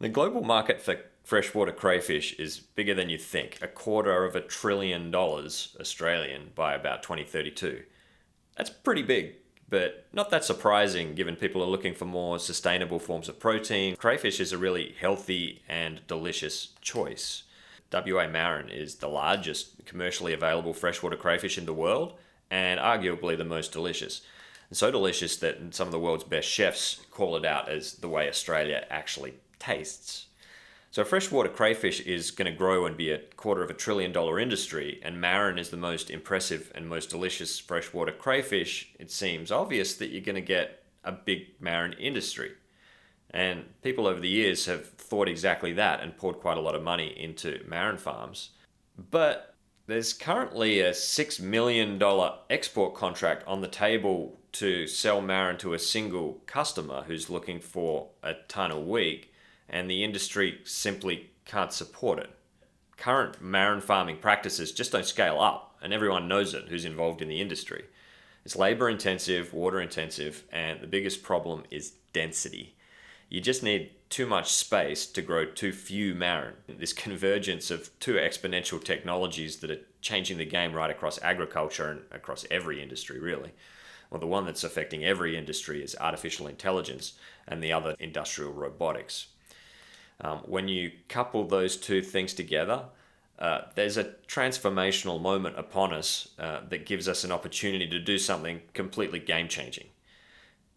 The global market for freshwater crayfish is bigger than you think, $250 billion Australian by about 2032. That's pretty big, but not that surprising given people are looking for more sustainable forms of protein. Crayfish is a really healthy and delicious choice. WA marron is the largest commercially available freshwater crayfish in the world and arguably the most delicious. And so delicious that some of the world's best chefs call it out as the way Australia actually tastes. So freshwater crayfish is going to grow and be a $250 billion industry, and marron is the most impressive and most delicious freshwater crayfish. It seems obvious that you're going to get a big marron industry. And people over the years have thought exactly that and poured quite a lot of money into marron farms. But there's currently a $6 million export contract on the table to sell marron to a single customer who's looking for a ton a week, and the industry simply can't support it. Current marron farming practices just don't scale up, and everyone knows it who's involved in the industry. It's labor intensive, water intensive, and the biggest problem is density. You just need too much space to grow too few marron. This convergence of two exponential technologies that are changing the game right across agriculture and across every industry, really. Well, the one that's affecting every industry is artificial intelligence, and the other industrial robotics. When you couple those two things together, there's a transformational moment upon us that gives us an opportunity to do something completely game-changing.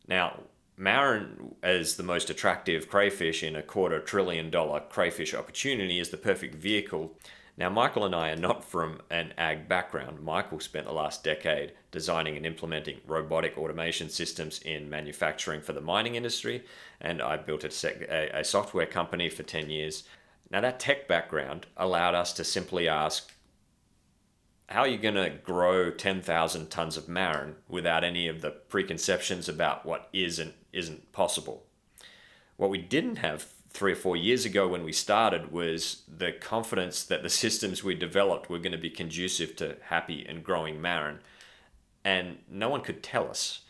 Now, marron, as the most attractive crayfish in a $250 billion crayfish opportunity, is the perfect vehicle. Now, Michael and I are not from an ag background. Michael spent the last decade designing and implementing robotic automation systems in manufacturing for the mining industry, and I built a software company for 10 years. Now, that tech background allowed us to simply ask, how are you going to grow 10,000 tons of marron without any of the preconceptions about what is and isn't possible? What we didn't have 3 or 4 years ago when we started was the confidence that the systems we developed were going to be conducive to happy and growing marron. And no one could tell us.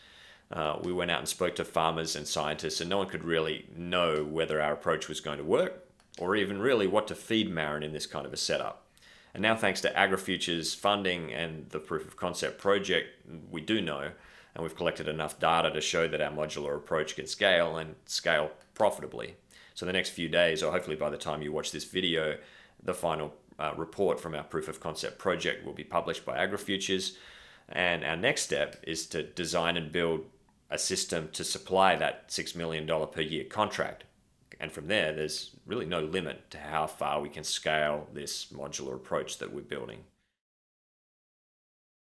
We went out and spoke to farmers and scientists, and no one could really know whether our approach was going to work or even really what to feed marron in this kind of a setup. And now, thanks to AgriFuture's funding and the proof of concept project, we do know, and we've collected enough data to show that our modular approach can scale and scale profitably. So the next few days, or hopefully by the time you watch this video, the final report from our proof of concept project will be published by AgriFutures. And our next step is to design and build a system to supply that $6 million per year contract. And from there, there's really no limit to how far we can scale this modular approach that we're building.